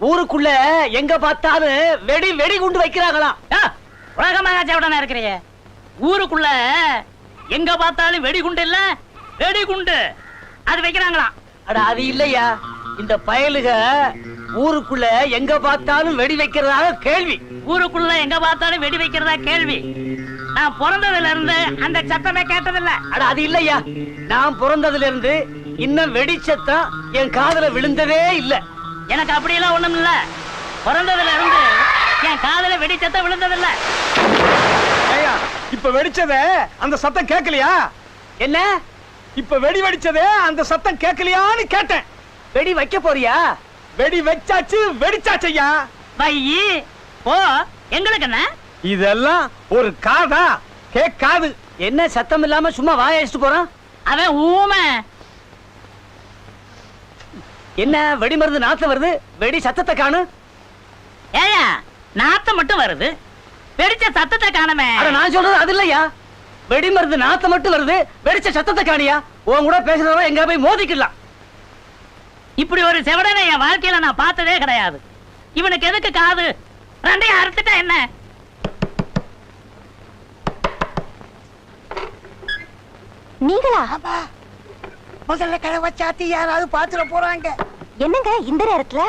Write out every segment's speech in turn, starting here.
ஊருக்குள்ள எங்க பார்த்தாலும் வெடி வெடி குண்டு வைக்கிறாங்களாம். உலகமாக இருக்கிறீங்க. ஊருக்குள்ள எங்க பார்த்தாலும் வெடிகுண்டு இல்ல வெடிகுண்டு அது வைக்கிறாங்களாம். அட அது இல்லையா, இந்த பயலுக ஊருக்குள்ள எங்க பார்த்தாலும் வெடி வைக்கிறதாக கேள்வி. ஊருக்குள்ள எங்க பார்த்தாலும் வெடி வைக்கிறதா கேள்வி. நான் பிறந்ததுல இருந்து அந்த சத்தமே கேட்டதில்ல. அட அது இல்லையா, நான் பிறந்ததுல இருந்து இன்னும் வெடி சத்தம் என் காதுல விழுந்ததே இல்ல. எனக்கு அப்படியெல்லாம் ஒண்ணும் இல்ல. பிறந்ததுல இருந்து என் காதுல வெடி சத்தம் விழுந்ததில்ல. இப்ப வெடிச்சதே அந்த சத்தம் கேட்கலையா? என்ன இப்ப வெடி வெடிச்சதே அந்த சத்தம் கேட்கலையான்னு கேட்டேன். வெடி வைக்க போறியா? வெடி வச்சாச்சு, வெடிச்சாச்சையா. வையி போ, எங்களுக்கு என்ன இதெல்லாம் ஒரு காதா? கேட்காது. என்ன சத்தம் இல்லாம சும்மா வாய அடிச்சுட்டு போறான் அவன். ஊமை என்ன வெடி மருந்து நாத்தம் வருது, வெடி சத்தத்தை காணு. ஏயா நாத்தம் மட்டும் வருது, வெடிச்ச சத்தத்தை காணமே. நான் சொல்றது அது இல்லையா, வெடி மருந்து நாத்தம் மட்டும் வருது, வெடிச்ச சத்தத்தை காணியா? உன் கூட பேசுறவங்க எங்க போய் மோதிக்கலாம். இப்படி ஒரு செவடனை என் வாழ்க்கையில நான் பார்த்ததே கிடையாது. இவனுக்கு எதுக்கு காது? ரெண்டையும் அறுத்துட்டா என்ன? நீங்களா? முதல்ல கடை வச்சாத்தி யாராவது பாத்துட போறாங்க. என்னங்க இந்த நேரத்துல?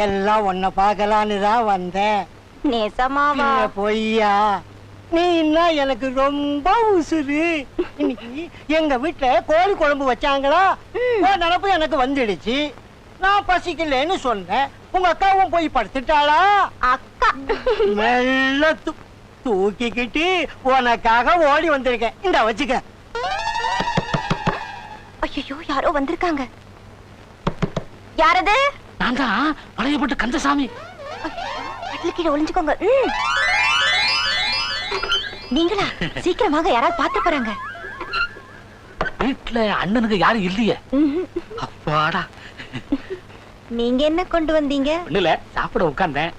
எல்லாம் ஒன்ன பாக்கலான்னு தான் வந்தேன். நேசமாவா? பொய்யா? நீ இன்னும் எனக்கு ரொம்ப உசுரு. இன்னைக்கு எங்க வீட்டுல கோழி குழம்பு வச்சாங்களா, நினப்பு எனக்கு வந்துடுச்சு. நான் பசிக்கலன்னு சொன்னேன். உங்க அக்காவும் போய் படுத்துட்டாளா? அக்கா மெல்ல தூக்கிக்கிட்டு உனக்காக ஓடி வந்திருக்கேன். இந்த வச்சுக்க. ஐயோ யாரோ வந்திருக்காங்க. யாரது? நான் தான் பழையப்பட்டு கந்தசாமி. கீழே ஒளிஞ்சுக்கோங்க. நீங்களா? சீக்கிரமாக யாராவது பார்த்து போறாங்க. வீட்டுல அண்ணனுக்கு யாரும் இல்லையே. அப்பாடா. நீங்க என்ன கொண்டு வந்தீங்க? ஒண்ணுல சாப்பிட உட்கார்ந்தேன்.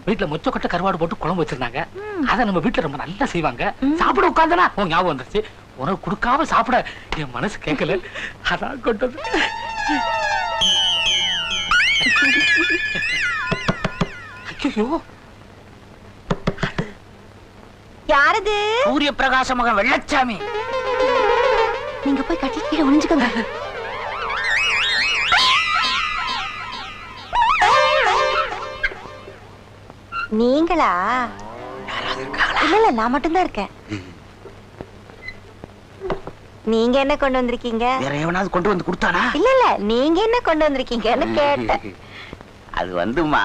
வீட்டுல மொச்சக்கொட்டை கருவாடு போட்டு குழம்பு வச்சிருந்தாங்க. அத நம்ம வீட்டுல ரொம்ப நல்லா செய்வாங்க. சாப்பிட உட்கார்ந்தனா உன் ஞாபகம் வந்துருச்சு. உனக்கு கொடுக்காம சாப்பிட என் மனசு கேட்கல, அதான் கொண்டது. ஐயோ யாரது? சூரிய பிரகாச மகன் வெள்ளச்சாமி. நீங்க போய் கட்டில் கீழே ஒளிஞ்சுக்கோங்க. நீங்களா? இல்ல நான் மட்டும்தான் இருக்கேன். நீங்க என்ன கொண்டு வந்திருக்கீங்க? வேற எவனாவது கொண்டு வந்து கொடுத்தானா? இல்ல நீங்க என்ன கொண்டு வந்திருக்கீங்கன்னு கேட்டேன். அது வந்துமா,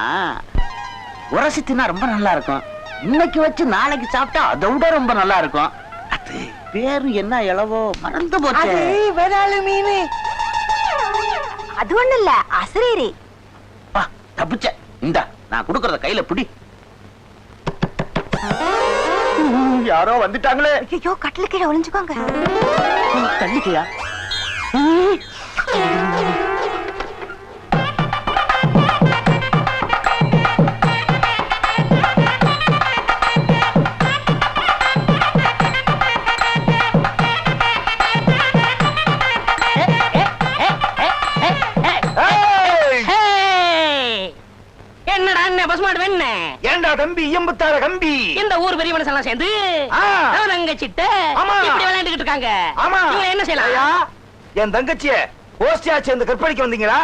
உரசி தின்னா ரொம்ப நல்லா இருக்கும். இன்னைக்கு வச்சு நாளைக்கு சாப்பிட்டா அதை விட ரொம்ப நல்லா இருக்கும். அது பேரு என்ன இளவோ மறந்து போச்சு. விராலு மீன். அது ஒண்ணு இல்ல, அசரீரி. தப்பிச்ச. இந்த நான் கொடுக்கறத கையில பிடி. யாரோ வந்துட்டாங்களே. ஐயோ கட்டில கீழே ஒளிஞ்சுக்கோங்க. தள்ளிக்கையா? என்னடா அண்ணன் பசுமாடு வேண? ஏண்டா தம்பி எம்புத்தார கம்பி? இந்த ஊர் பெரிய மனுஷன் சேர்ந்து தங்கச்சிட்டு இப்படி விளையாண்டுகிட்டு இருக்காங்க. நீங்க என்ன செய்யலாம்? என் தங்கச்சிய கோஷ்டியா சேர்ந்து கற்பழிக்க வந்தீங்களா?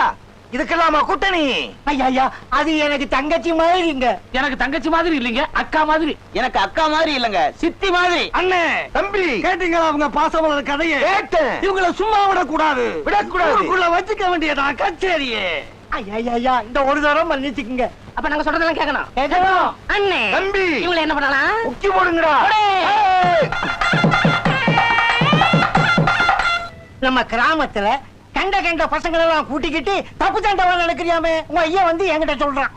இதுக்கெல்லாமா கூட்டணி? ஐயா அது எனக்கு தங்கச்சி மாதிரிங்க. எனக்கு தங்கச்சி மாதிரி இல்லைங்க, அக்கா மாதிரி. எனக்கு அக்கா மாதிரி இல்லங்க, சித்தி மாதிரி. அண்ணே தம்பி கேட்டீங்களா அவங்க பாசமலர் கதையை? கேட்டேன். இவங்களை சும்மா விடக்கூடாது, விடக்கூடாது. வச்சுக்க வேண்டியதா கச்சேரியே. ஐயா இந்த ஒரு தரம் மன்னிச்சுக்குங்க. அப்ப நாங்க சொல்றதெல்லாம் கேட்கணும். கேட்கணும். அண்ணே தம்பி இவங்களை என்ன பண்ணலாம்? முக்கி போடுங்கடா. நம்ம கிராமத்துல கண்ட பசங்களை எல்லாம் கூட்டிக்கிட்டு தப்பு சண்டை நடக்கிறியாமே, உங்க ஐயா வந்து என்கிட்ட சொல்றான்.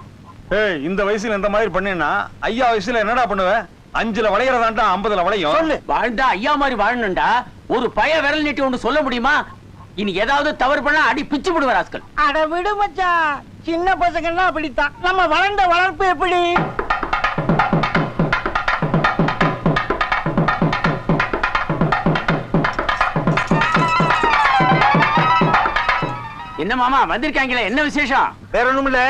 ஏய் இந்த வயசுல இந்த மாதிரி பண்ணேன்னா ஐயா வயசுல என்னடா பண்ணுவ? 5ல வளையறதாண்டா 50ல வளையும். சொல்லு. வாழ்ந்தா ஐயா மாதிரி வாழணும்டா. ஒரு பய விரல் நீட்டி ஒன்று சொல்ல முடியுமா? இனி ஏதாவது தவறு பண்ணா அடி பிச்சு விடுவார் ஆஸ்கள். அட விடு மச்சான், சின்ன பசங்கன்னா அப்படித்தான். நம்ம வளர்ந்த வளர்ப்பு எப்படி? என்ன மாமா வந்திருக்காங்களே, என்ன விசேஷம்? வேற ஒண்ணும் இல்ல,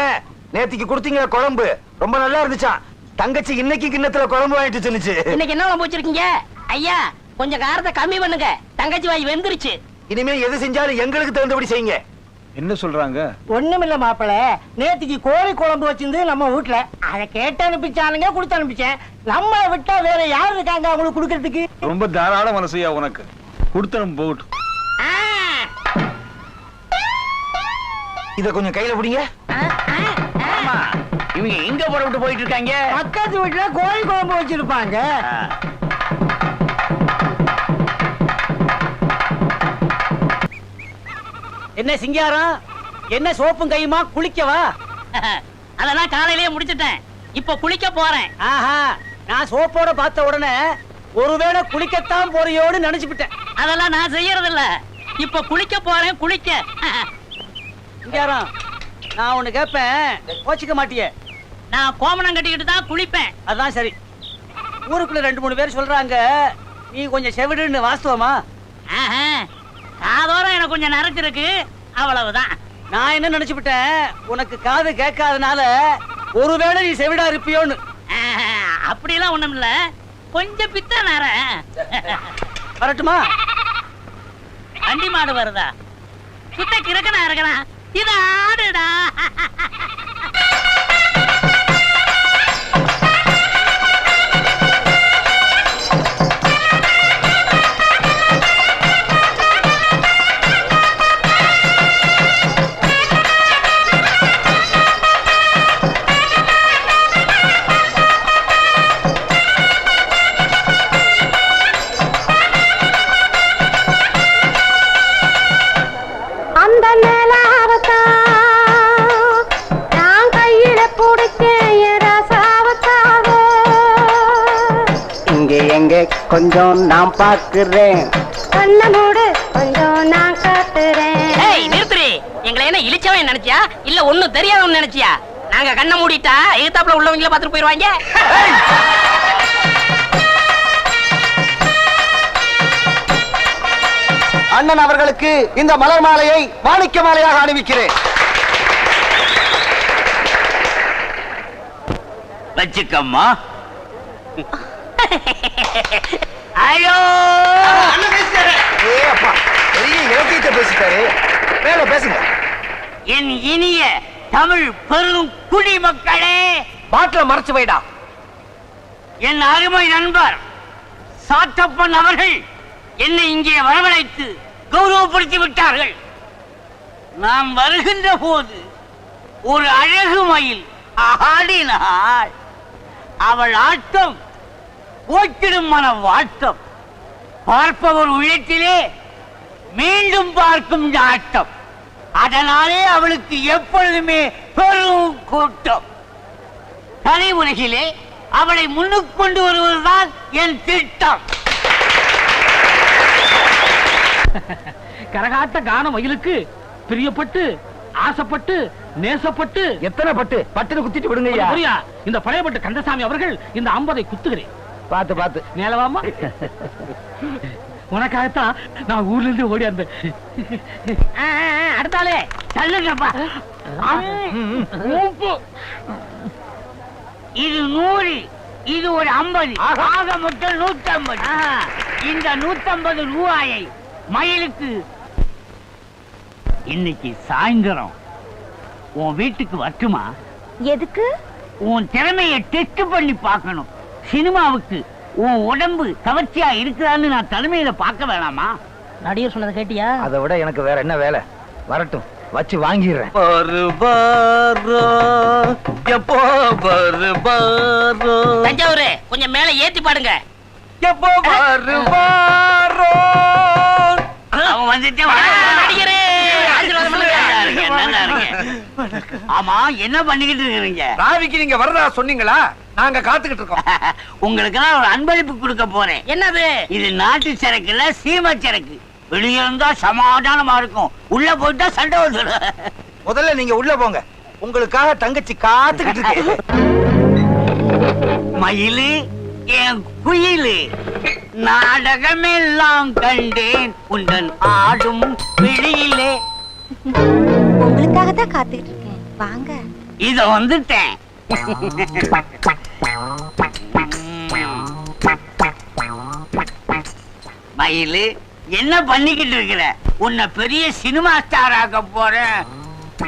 நேத்திக்கு கொடுத்தீங்க குழம்பு ரொம்ப நல்லா இருந்துச்சா. தங்கச்சி இன்னைக்கு கிண்ணத்துல குழம்பு வாங்கிட்டு சொன்னுச்சு. இன்னைக்கு என்ன குழம்பு வச்சிருக்கீங்க? ஐயா கொஞ்சம் காரத்தை கம்மி பண்ணுங்க, தங்கச்சி வாய் வெந்துருச்சு. இனிமே எது செஞ்சாலும் எங்களுக்கு தகுந்தபடி செய்யுங்க. என்ன சொல்றாங்க? ஒண்ணுமில்ல மாப்பிள, நேத்திக்கு கோழி குழம்பு வச்சிருந்து நம்ம வீட்டுல அதை கேட்டு அனுப்பிச்சானுங்க, கொடுத்து அனுப்பிச்சேன். நம்மளை விட்டா வேற யாரு இருக்காங்க அவங்களுக்கு கொடுக்கறதுக்கு? ரொம்ப தாராள மனசையா உனக்கு. கொடுத்தனும் போகட்டும். இத கொஞ்சம் கையில பிடிங்க. ஆமா, இவங்க எங்க புறப்பட்டு போயிட்டு இருக்காங்க? பக்கத்து வீட்டுல கோழி குழம்பு வச்சிருப்பாங்க. என்ன சிங்காரம், என்ன சோப்பும் கையுமா, குளிக்கவா? அதெல்லாம் காலையிலேயே முடிச்சிட்டேன், இப்ப குளிக்க போறேன். ஆஹா, நான் சோப்போட பார்த்த உடனே ஒருவேளை குளிக்கத்தான் போறியோன்னு நினைச்சுக்கிட்டேன். அதெல்லாம் நான் செய்யறது இல்ல, இப்ப குளிக்க போறேன், குளிக்க. சிங்காரம், நான் ஒண்ணு கேட்பேன், கோச்சிக்க மாட்டியே? நான் கோமணம் கட்டிக்கிட்டு தான் குளிப்பேன். அதான் சரி. ஊருக்குள்ள 2-3 பேர் சொல்றாங்க நீ கொஞ்சம் செவிடுன்னு, வாஸ்தவமா? காதோரம் எனக்கு கொஞ்சம் நரைச்சிருக்கு, அவ்வளவுதான். நான் என்ன நினைச்சுட்டேன், உனக்கு காது கேட்காதனால ஒருவேளை நீ செவிடா இருப்பியோன்னு. அப்படிலாம் ஒண்ணும் இல்ல, கொஞ்சம் பித்த நர. வரட்டுமா? வண்டி மாடு வருதா? சுத்த கிழக்கனா இருக்கனா? இது ஆடுடா. அந்த நிலாவத்தா நான் கையில பிடிச்சேன் ரசாவத்தாக. இங்க எங்க கொஞ்சம் நான் பாக்குறேன், கண்ண மூடு கொஞ்சம் நான் காத்துறேன். ஏய் நிறுத்துறி, எங்களை என்ன இழிச்சவன் நினைச்சியா இல்ல ஒண்ணும் தெரியாதவன் நினைச்சியா? நாங்க கண்ணை மூடிட்டா எதிர்த்தாப்புல உள்ளவங்கள பாத்துட்டு போயிருவாங்க. அண்ணன் அவர்களுக்கு இந்த மலர் மாலையை மாணிக்க மாலையாக அணிவிக்கிறேன். வச்சுக்கம்மா. ஐயோ, ஏ அப்பா, பெரிய இலக்கியத்தை பேசிட்டாரு. மேல பேசுங்க. என் இனிய தமிழ் பெரும் குடிமக்களே, பாட்டில மறைச்சு வைடா. என் அருமை நண்பர் சாத்தப்பன் அவர்கள் என்னை இங்கே வரவழைத்து கௌரவப்படுத்தி விட்டார்கள். நாம் வருகின்ற போது ஒரு அழகு மயில் ஆடினாள். அவள் ஆட்டம் போக்கிடும் மன வாட்டம், பார்ப்பவர் உள்ளத்திலே மீண்டும் பார்க்கும் நாட்டம். அதனாலே அவளுக்கு எப்பொழுதுமே பெரும் கூட்டம். கலை உலகிலே அவளை முன்னுக்கு கொண்டு வருவதுதான் என் திட்டம். கரகாட்ட கான மயிலுக்கு பிரியப்பட்டு ஆசைப்பட்டு நேசப்பட்டு எத்தனை பட்டு பட்டுன்னு குத்திட்டு விடுங்க. புரியா? இந்த பழையப்பட்ட கந்தசாமி அவர்கள் இந்த 50 குத்துகிறேன். பாத்து பாத்து மேலவாமா, உனக்காகத்தான் நான் ஊர்ல இருந்து ஓடி வந்தேன். அடுத்தாலே தள்ளுங்கப்பா. இது 100, இது ஒரு 50, ஆக மொத்தம் 150. இந்த 150 ரூபாயை மயிலுக்கு இன்னைக்கு சாயந்தரம் உன் வீட்டுக்கு வரட்டுமா? எதுக்கு? உன் திறமையை டெஸ்ட் பண்ணி பார்க்கணும். சினிமாவுக்கு உன் உடம்பு கவர்ச்சியா இருக்குதான்னு நான் தலைமையில பார்க்க வேணாமா? நடிகர் சொன்னதை கேட்டியா? அதை விட எனக்கு வேற என்ன வேலை? வரட்டும், வச்சு வாங்கிடுறேன். தஞ்சாவூர் கொஞ்சம் மேல ஏத்தி பாடுங்க. அவன் வந்துட்டே நடிகரே, ஆசீர்வாதம் பண்ணுங்க. நல்லா இருங்க. ஆமா, என்ன பண்ணிக்கிட்டு இருக்கீங்க? ராவிக்கு நீங்க வரதா சொன்னீங்களா? நாங்க காத்துக்கிட்டு இருக்கோம். உங்களுக்கு ஒரு அன்பளிப்பு கொடுக்க போறேன். என்னது இது? நாட்டு சரக்கு இல்ல, சீமை சரக்கு. வெளியே இருந்தா சமாதானமா இருக்கும், உள்ள போயிட்டா சண்டை வந்துடும். முதல்ல நீங்க உள்ள போங்க, உங்களுக்காக தங்கச்சி காத்துக்கிட்டு இருக்கு. மயிலு, என் குயிலு, நாடகமெல்லாம் கண்டேன் உந்தன் ஆடும் விழியிலே. உங்களுக்காக தான் காத்துக்கிட்டு இருக்கேன், வாங்க. இத வந்துட்டேன். மயிலு, என்ன பண்ணிக்கிட்டு இருக்கிற? உன்னை பெரிய சினிமா ஸ்டார் ஆக்க போறேன்.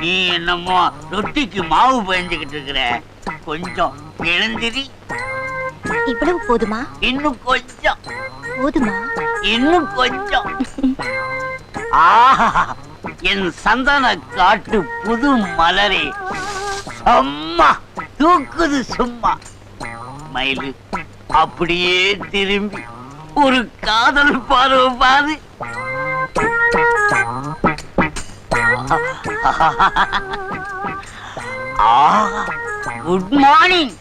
நீ என்னமோ ரொட்டிக்கு மாவு பயந்துகிட்டு இருக்கிற. கொஞ்சம் எழுந்திரி. இவ்வளவு போதுமா? இன்னும் கொஞ்சம். போதுமா? இன்னும் கொஞ்சம். ஆஹா, என் சந்தன காட்டு புது மலரே, அம்மா தூக்குது சும்மா. மயிலு, அப்படியே திரும்பி ஒரு காதல் பார்வை பாரு. Good morning.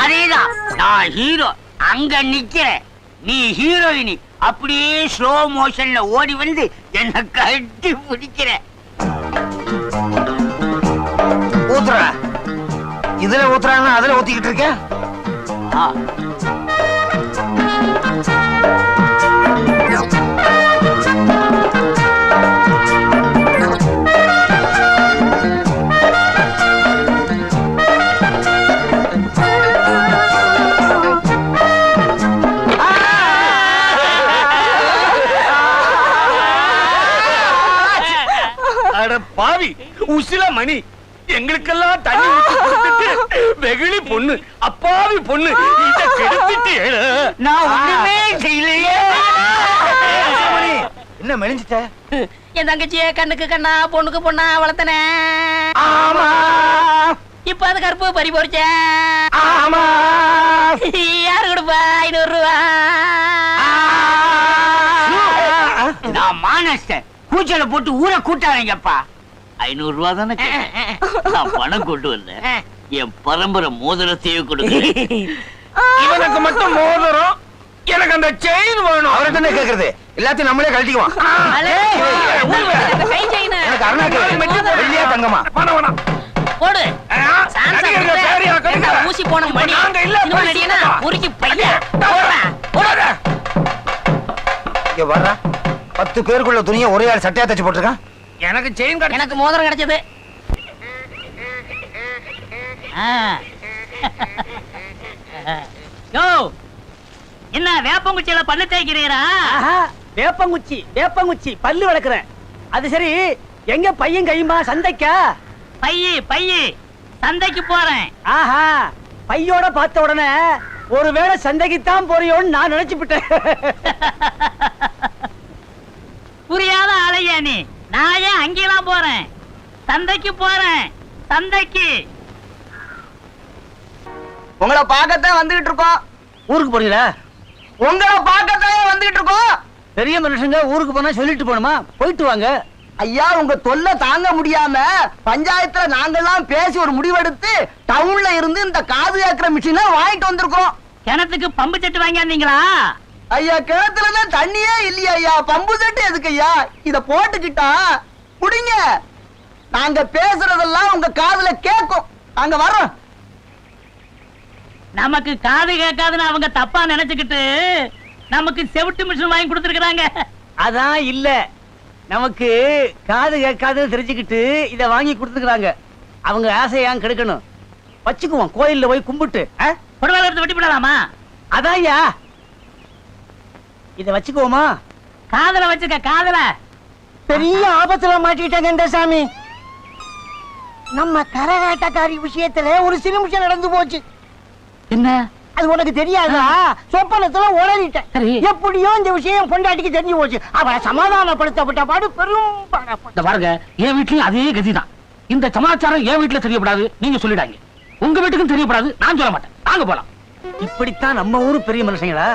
அதேதான், நான் ஹீரோ அங்க நிக்கிறேன், நீ ஹீரோயினி. அப்படியே ஸ்லோ மோஷன்ல ஓடி வந்து என்ன கட்டி பிடிக்கிற. ஊத்துற, இதுல ஊத்துறாங்கன்னா அதுல ஊத்திக்கிட்டு இருக்க. பாவி உசில மணி, எங்களுக்கெல்லாம் தண்ணி ஊத்தி கொடுத்துட்டு வெகுளி பொண்ணு, அப்பாவி பொண்ணு, இத கெடுத்துட்டு நான் ஒண்ணுமே செய்யலையே. என்ன மெலிஞ்சிட்ட? என் தங்கச்சிய கண்ணுக்கு கண்ணா பொண்ணுக்கு பொண்ணா வளர்த்தனே. ஆமா. இப்ப அது கருப்பு பறி போச்சே. ஆமா. யாரு கொடுப்பா 500 ரூபா? நான் மானஸ்டர், கூச்சல போட்டு ஊரை கூட்டாதீங்கப்பா. 500 ரூபா தானே நான் பணம் கொண்டு வந்தேன். என் பரம்பரை மோதிரத்தையே கொடுக்கிறேன். இவனுக்கு மட்டும் மோதிரம், எனக்கு அந்த செயின் வேணும். அவரை தானே கேக்குறது, எல்லாத்தையும் நம்மளே கழட்டிக்குவான். எனக்கு அருணாக்கு தங்கமா பணம் வேணாம். போடு ஊசி போன மணி உருக்கி பையன் இங்க வர்ற 10 பேருக்குள்ள துணியை ஒரே ஆள் சட்டையா தச்சு போட்டிருக்கான். எனக்கு செயின் கிடைச்சது, எனக்கு மோதிரம் கிடைச்சது. என்ன வேப்பங்குச்சியில பல்லு தேய்க்கிறீரா? வேப்பங்குச்சி வேப்பங்குச்சி பல்லு வளர்க்கிறேன். அது சரி, எங்க பையன் கையுமா சந்தைக்கா? பையி சந்தைக்கு போறேன். ஆஹா, பையோட பார்த்த உடனே ஒருவேளை சந்தைக்குத்தான் போறியோன்னு நான் நினைச்சுட்டேன். புரியாத ஆளையா நீ? நான் ஏன் அங்கெல்லாம் போறேன்? சந்தைக்கு போறேன், சந்தைக்கு. உங்களை பார்க்கத்தான் வந்துகிட்டு இருக்கோம். ஊருக்கு போறீங்களா? உங்களை பார்க்கத்தான் வந்துகிட்டு இருக்கோம். பெரிய மனுஷங்க ஊருக்கு போனா சொல்லிட்டு போணுமா? போயிட்டு வாங்க. ஐயா, உங்க தொல்லை தாங்க முடியாம பஞ்சாயத்துல நாங்கெல்லாம் பேசி ஒரு முடிவெடுத்து டவுன்ல இருந்து இந்த காது கேட்கிற மிஷினை வாங்கிட்டு வந்திருக்கோம். கிணத்துக்கு பம்பு செட்டு வாங்கியாந்தீங்களா? ஐயா, கிணத்துலதான் தண்ணியே இல்லையா ஐயா, பம்பு செட்டு எதுக்கு ஐயா? இத போட்டுக்கிட்டா முடிங்க, நாங்க பேசுறதெல்லாம் உங்க காதுல கேட்கும். நாங்க வர்றோம். நமக்கு காது கேட்காதுன்னு அவங்க தப்பா நினைச்சுக்கிட்டு நமக்கு செவிட்டு மிஷின் வாங்கி கொடுத்துருக்காங்க. அதான் இல்ல, நமக்கு காது கேட்காதுன்னு தெரிஞ்சுக்கிட்டு இத வாங்கி கொடுத்துருக்காங்க. அவங்க ஆசையாங்க கெடுக்கணும். வச்சுக்குவோம், கோயில்ல போய் கும்பிட்டு புடவை எடுத்து வெட்டி விடலாமா? அதான் ஐயா, இத வச்சுக்குவோமா? காதல வச்சுக்க, காதல. பெரிய ஆபத்துல மாட்டிக்கிட்டாங்க இந்த சாமி. நம்ம கரகாட்டக்காரி விஷயத்துல ஒரு சிறு நிமிஷம் நடந்து போச்சு. என்ன அது உனக்கு தெரியாதா? சொப்பனத்துல உளறிட்டேன். சரி. எப்படியோ இந்த விஷயம் பொண்டாட்டிக்கு தெரிஞ்சு போச்சு. அவளை சமாதானப்படுத்தப்பட்ட பாடு பெரும் இந்த பாருங்க, என் வீட்லயும் அதே கதிதான். இந்த சமாச்சாரம் என் வீட்டுல தெரியப்படாது, நீங்க சொல்லிடாங்க. உங்க வீட்டுக்கும் தெரியப்படாது, நான் சொல்ல மாட்டேன். நாங்க போலாம். இப்படித்தான் நம்ம ஊரு பெரிய மனுஷங்களா?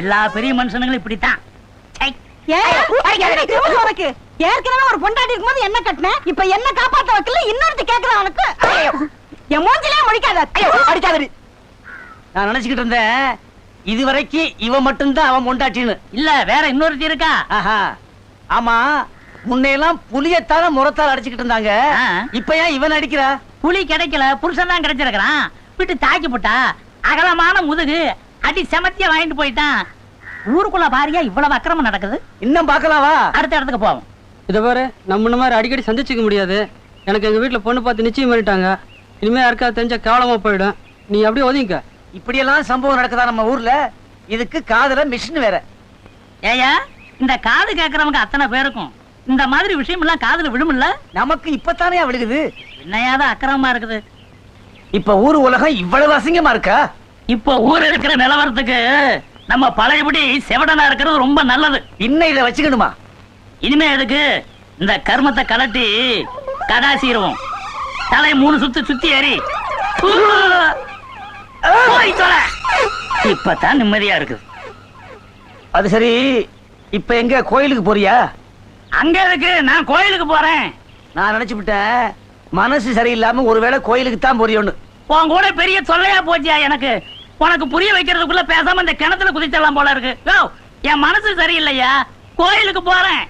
எல்லா பெரிய மனுஷங்களும் இப்படித்தான். உனக்கு ஏற்கனவே ஒரு பொண்டாட்டி இருக்கும்போது என்ன கட்டின, இப்ப என்ன காப்பாத்த வைக்கல இன்னொருத்தி கேக்குறான் உனக்கு. என் மூஞ்சிலே முடிக்காத. அடிக்காதடி. நான் நினைச்சுக்கிட்டு இருந்தேன் இதுவரைக்கும் இவன் மட்டும்தான் அவன் பொண்டாட்டின்னு. இல்ல, வேற இன்னொருத்தி இருக்கா. ஆமா, முன்னையெல்லாம் புலியத்தால முறத்தால் அடிச்சுக்கிட்டு இருந்தாங்க. இப்ப ஏன் இவன் அடிக்கிறா? புலி கிடைக்கல, புருஷன் தான் கிடைச்சிருக்கிறான். விட்டு தாக்கி போட்டா அகலமான முதுகு, அடி செமத்திய வாங்கிட்டு போயிட்டான். ஊருக்குள்ள பாரியா இவ்வளவு அக்கிரமம் நடக்குது. இன்னும் பாக்கலாவா? அடுத்த இடத்துக்கு போவோம். இத பாரு, நம்ம இந்த மாதிரி அடிக்கடி சந்திச்சுக்க முடியாது. எனக்கு எங்க வீட்டுல பொண்ணு பார்த்து நிச்சயம் பண்ணிட்டாங்க. இனிமே யாருக்கா தெரிஞ்சா கேவலமா போயிடும். நீ அப்படியே ஒதுங்க. இப்படியெல்லாம் சம்பவம் நடக்குதா நம்ம ஊர்ல? இதுக்கு காதுல மிஷின் வேற. ஏயா இந்த காது கேட்கறவங்க அத்தனை பேருக்கும் இந்த மாதிரி விஷயம் எல்லாம் காதுல விழுமில்ல? நமக்கு இப்பத்தானே விழுகுது. என்னையாதான் அக்கிரமமா இருக்குது. இப்ப ஊர் உலகம் இவ்வளவு அசிங்கமா இருக்கா? இப்போ ஊர் இருக்கிற நிலவரத்துக்கு நம்ம பழையபடி செவடனா இருக்கிறது ரொம்ப நல்லது. இன்னும் இதை வச்சுக்கணுமா? இனிமே எதுக்கு இந்த கர்மத்தை கலட்டி கடாசிடுவோம். தலை 3 சுத்து சுத்தி ஏறி இப்பதான் நிம்மதியா இருக்குது. அது சரி, இப்ப எங்க கோயிலுக்கு போறியா? அங்க எதுக்கு? நான் கோயிலுக்கு போறேன். நான் நினைச்சுட்டேன் மனசு சரியில்லாம ஒருவேளை கோயிலுக்கு தான் போறியோன்னு. உன் கூட பெரிய தொல்லையா போச்சியா எனக்கு. உனக்கு புரிய வைக்கிறதுக்குள்ள பேசாம இந்த கிணத்துல குதிச்சலாம் போல இருக்கு. என் மனசு சரியில்லையா, 。 கோயிலுக்கு போறேன்.